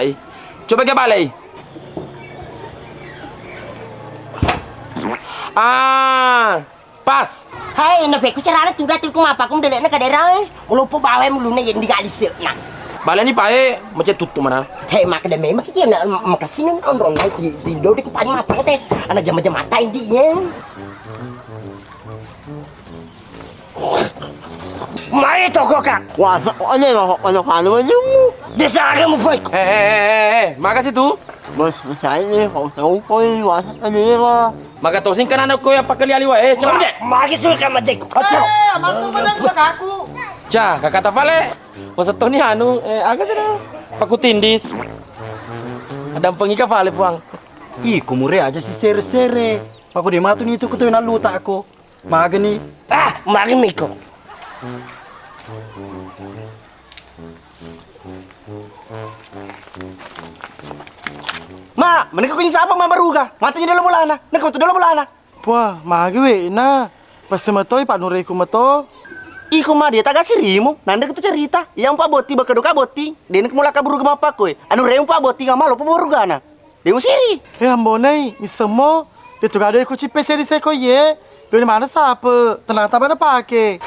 Coba ke balai. Pas. Hai, na feku carana tu dah tu ko apa kum delek na kadera. Mulupo bawe mulune yen digalise na. Balai ni pae macam tutup mana? Hei, maka demi maka dia nak makasih nan on di do di kupanya protes. Ana jam-jam mata indinya. Mai toko kak. Wah, ano mo? Desa kamu boy. Makasih tu. Mas, saya tahu wasa Maka tosing kan anak ko yang pakali aliwa. Cepat deh. Maki sul ka madek. Amal tu mana tu aku. Cah, kakak tapale. Masa to ni agak sih pakutindis. Ada pengika vale puang. Iko mure aja si sere. Aku di matu ni tu kutu na luta aku. Magani. Magi miko. Ma, mana kau ni siapa ma baru ka? Matanya dalam bulana. Nak kau tu dalam bulana. Wah, magi we na. Pasti matoi Pak Nureku mato. Iko ma dia tak sirimu. Nanda tu cerita. Yang Pak Boti bakaduka Boti. Dia nak mula kaburu ke apa kowe. Anu reu Pak Boti ngamalu pemburu gana. Dia siri. Ambonai, Mr. Mo. Dia tu gado ikut cipe seri seko ye. Dia ni mana siapa? Tenang tak mana pakai.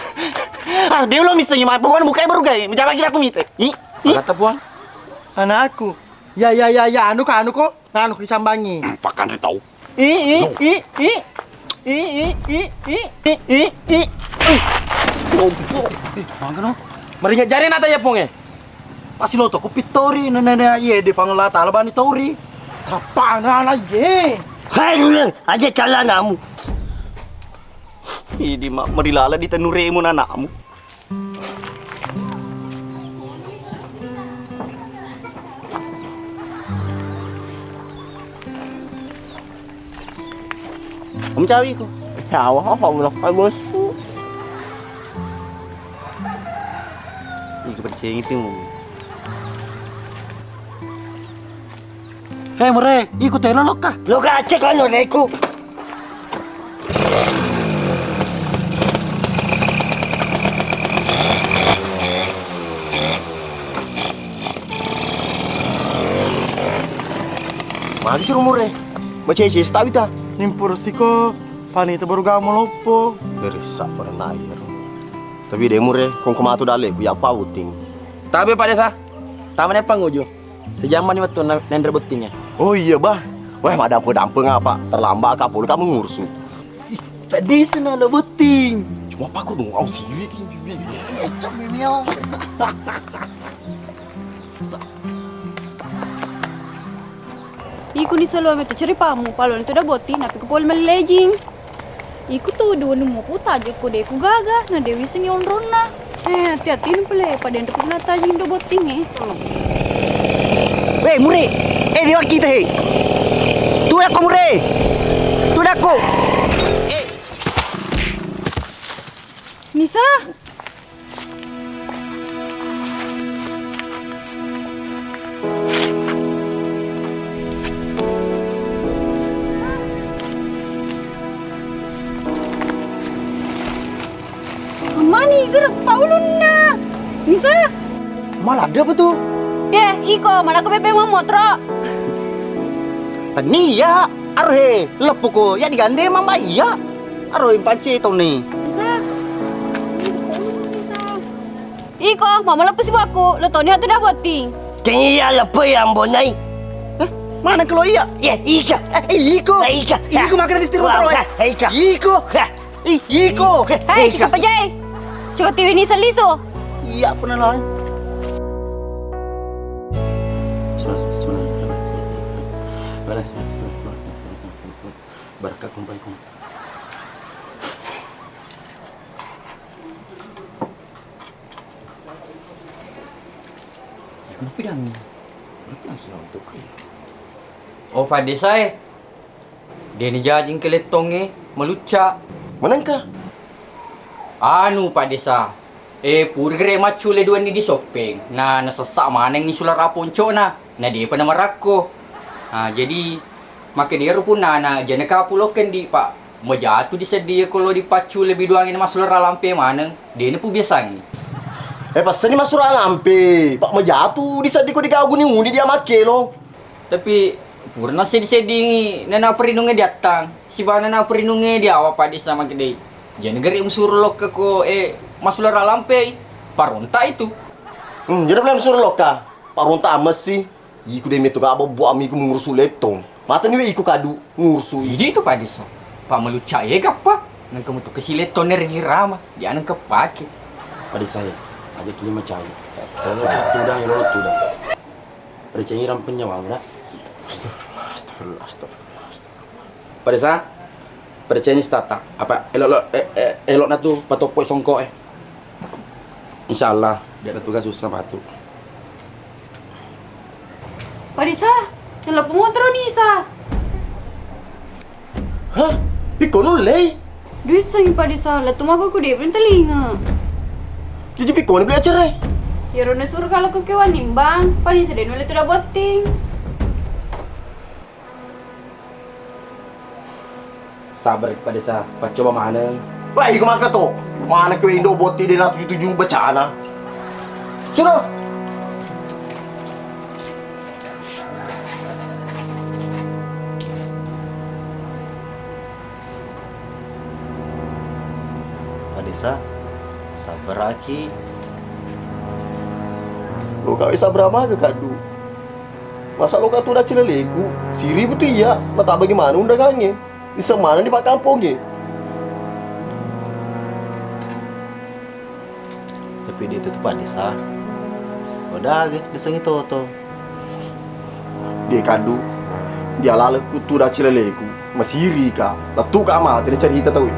Dia lo misalnya mah bukan bukai baru gay. Menjawab kira aku mite. Kata puang. Anakku. Ya, anu ko disambangi. Pakan tahu. Mangano. Marinya jari nata ya ponge. Pasti lo to kupitori nene ye di pangola talabani tori. Apa na ye? Hai dulu aja calanamu. Ini mak merilala di tanuremu anakmu. Om cawi ko. Sao apa mo bos? Ini kepercayaan itu. Hei mure, ikut telo loka. Loka cek anu neku. Magi si rumore. Baca isi tahu ita. Nimpur siko pani itu baru gamu lopo. Berisa pada naik. Tapi dia mure kong kematu dale ku ya pauting. Tapi Pak Desa. Tamannya pangujo. Sejaman ni betul nender buktinya. Oh iya bah. Wah madampe ngapa? Terlambat kapul kamu ngursu. Tadi sana ada beting. Cuma apa aku dong au siri ki. Macam memiau. Iku ni selalu metu cari pamu, kalau itu dah boti, napi kupol melejing. Iku tuh dua nemu ku tajuk ku deh ku gaga, na dewi senyon rona. Hati-hati nih pele, pada yang terkena tajing do boting Weh mure, dia kita hei. Tu aku mure. Tu aku. Nisa. Mani zero Paulun na. Nisa. Malah ada apa tu? Iko, mana ke pepe mau motor? Tani ya, arhe, lepu ko, ya digande mama iya. Aroy panci itu nih. Iko, mama lepas si aku, lo tau ni hatu dah boting. Tanya apa yang bonai? Mana kalau iya? Ya, Ika. Iko. Ika. Iko makan di setir motor. Ika. Iko. Iko. Hei, cakap apa jay? Cakap TV ni saliso. Iya, pernah lah. Barakah kumpaikum. Kenapa dah ni? Oh, Padisai. Dia ni jadi keletong melucak. Manangka? Anu Padisa. Purgre macu le dua ni di sopeng. Nah, nasesak maneng ni sular aponco na. Nah, dia pernah merako. Jadi maka dia pun na jana kapuloken di Pak. Majatu disedia kalau dipacu lebih duangin mas sular lampe maneng. Dia ni pun biasa ni. Pasal ni masuk lampe. Pak majatu disedia ko digagu ni undi dia make lo. Tapi purna sedi nana perinungnya datang. Si bana na perinungnya dia awak Padisa maka dia. Jana geri unsur lo ke ko mas sular lampe. Paronta itu. Jadi belum suruh lo ka. Paronta amas sih. Iku demi tu ka buat amiku mengurusu letong. Mata ni iku kadu ngursu. Jadi itu Padisa. Pak melucak ya kappa. Nang kamu tu kesileton ngira mah. Dia nang kepake. Padisai. Ada kini macam kalau satu dah, yang tu dah. Ada cairan penyawang dah. Astagfirullah. Padisa. Pada cini stata. Apa elok nak tu patopoi songkok Insyaallah dia ada tugas susah patu. Padisa, nala pemotor ni sa. Hah? Iko nulay? Duit sang Padisa, la tumago ko di pun telinga. Jadi piko ni beli acara. Ya rona suruh kalau ke kewan nimbang, Padisa dia nula tu dah boting. Sabar Padisa, coba mana? Baik kau makan tu. Mana kau Indo boti dia nak 77 bacaan. Sudah. Padisa, sabar aki. Lo kau sabar apa ke kadu? Masa lo kau tu dah celeleku, siri betul iya. Mata bagaimana undangannya? Di semana di pak kampungnya. Tapi dia tetap Padisa. Udah ge, disengi toto. Dia kadu. Dia lalu kutu dah celeleku. Masiri ka. Latu ka amal tidak cerita tahu.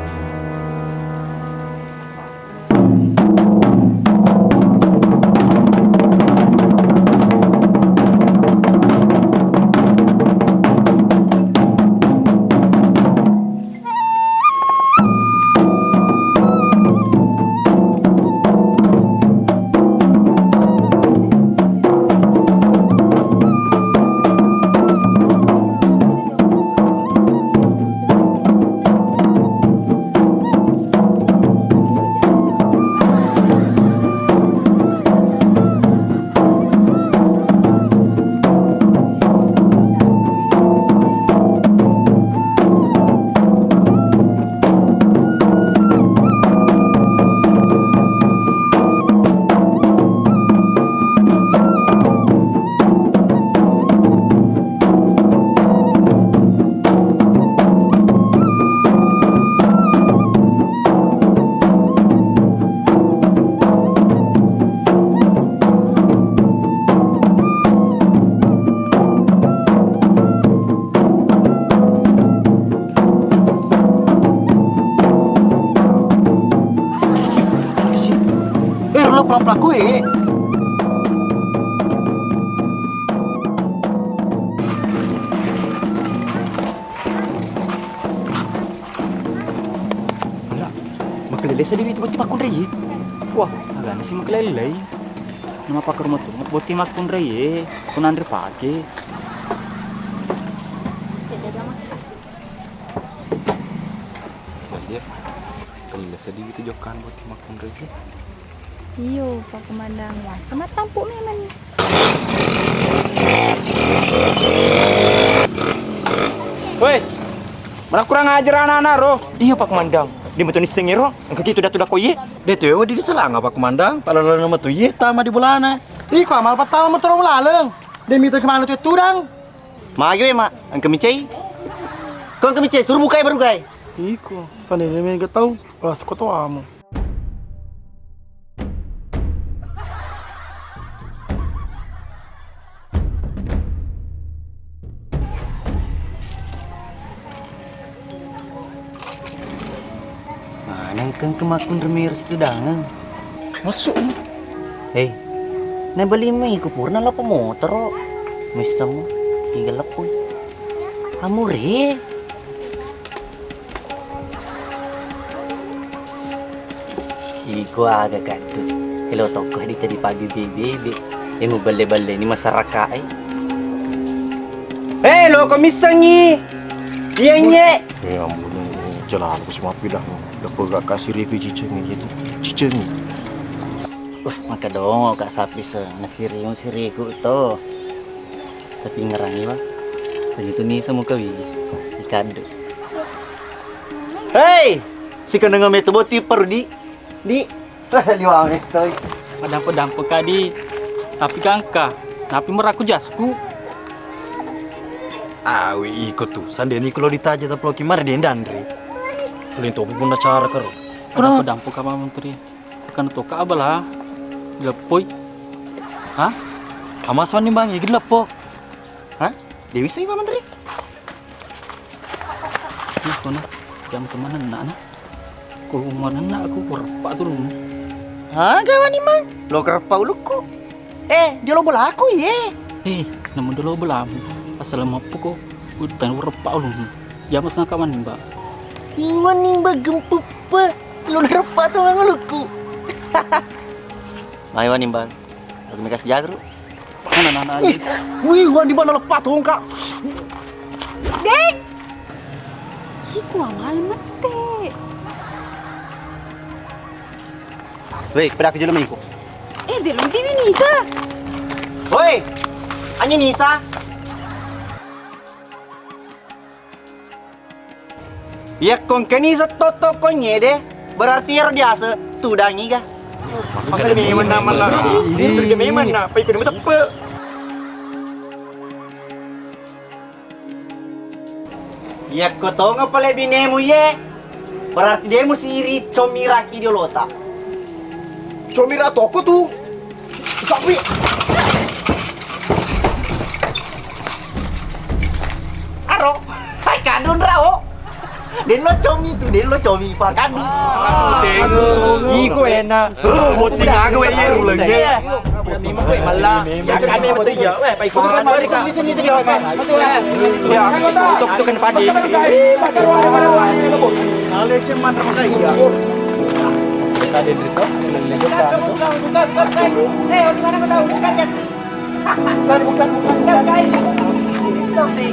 Pelaku makalilay sa dito buti makundray Wah, agak nasi makalilay. Nama pakar mo tu, buti makundray kunandri pagi. Dia kalilay sa dito jokan buti makundray. Iyo, Pak Komandang. Masa mat tampuk memang ni. Woi, mana kurang ajar anak-anak roh? Iya Pak Komandang. Dia betul ni sengiro. Engkau kita dah koye. Dia tu di diselang Pak Komandang. Kalau nama tu ye tama di bulana. Iko amal pertama motor melaleng. Demi kemana tuh tudang. Mayo ya, Mak. Ang kamicay. Kau ang kamicay, suruh bukai baru guys. Iko, sana ini mereka tahu. Kelas kau tahu amu. Manang kang kemakun Ramirez tu dangan. Masuk. Hei, na bali mo ikupurna la motor. Misa mo, tinggal lapoy. Amore. Iko aga kado. Hello toko di tadi pagi bebe. Emo bale-bale ni masyarakat ay. Hello komisangi. Iya nye. Ya ampun, jalan aku semua bilang. Dapat gak kasih review cicing gitu. Cicing. Wah, maka dong kak sapi siriku to. Tapi ngerangi wah. Dan itu nih semua kawi. Ikado. Hei, si kandang metu boti per di liwang itu. Dampo kadi. Tapi kangka, tapi meraku jasku. Awi ikut tuh. Sandeni kalau ditaja tapi lo kimar dia dandri. Kulin topi pun cara karo. Dampo kama menteri. Kan to ka abala. Lepoy. Hah? Amas wan bang, igid lepo. Hah? Dewi sih Pak Menteri. Ini kona jam kemana nak? Ku mana nak aku kurpa tu. Hah, gawan imang. Lo kerpa uluku. Dia lo bola aku ye. Namun dulu belam. Asal mampu ko. Utan kurpa ulun. Jam sana kawan nimba. Iwan nimba gempup. Lo kerpa tu nguluku. Ayo nimbang. Aku mekas jagru. Mana aja. Wih, wan nimba lepat tuh kak. Dek. Iku amal mate. Woi, pada aku jalan main ko. Delong TV Nisa. Woi, anya Nisa. Ya kong Nisa toto konye deh. Berarti ya biasa tudangi kah? Makanya memang nama lah. Ini kerja memang nak. Pai kau apa? Ya kau tahu ngapa lebih nemu ye? Berarti dia siri comiraki dia lota. Comira toko tuh. Sapi. Aro, hai kadun rao. Den lo comi pak kadun. Tengok. Iko enak. Boti ngaga we ye uleng ye. Ni mah kau malah. Ya kami betul ya. Pai kau mari sini ya. Ya, aku kan padi. Ale ceman pakai ya. Tadi cerita, bukan. Hei, di mana kau tahu? Bukan ya? Bukan. Ini sampai.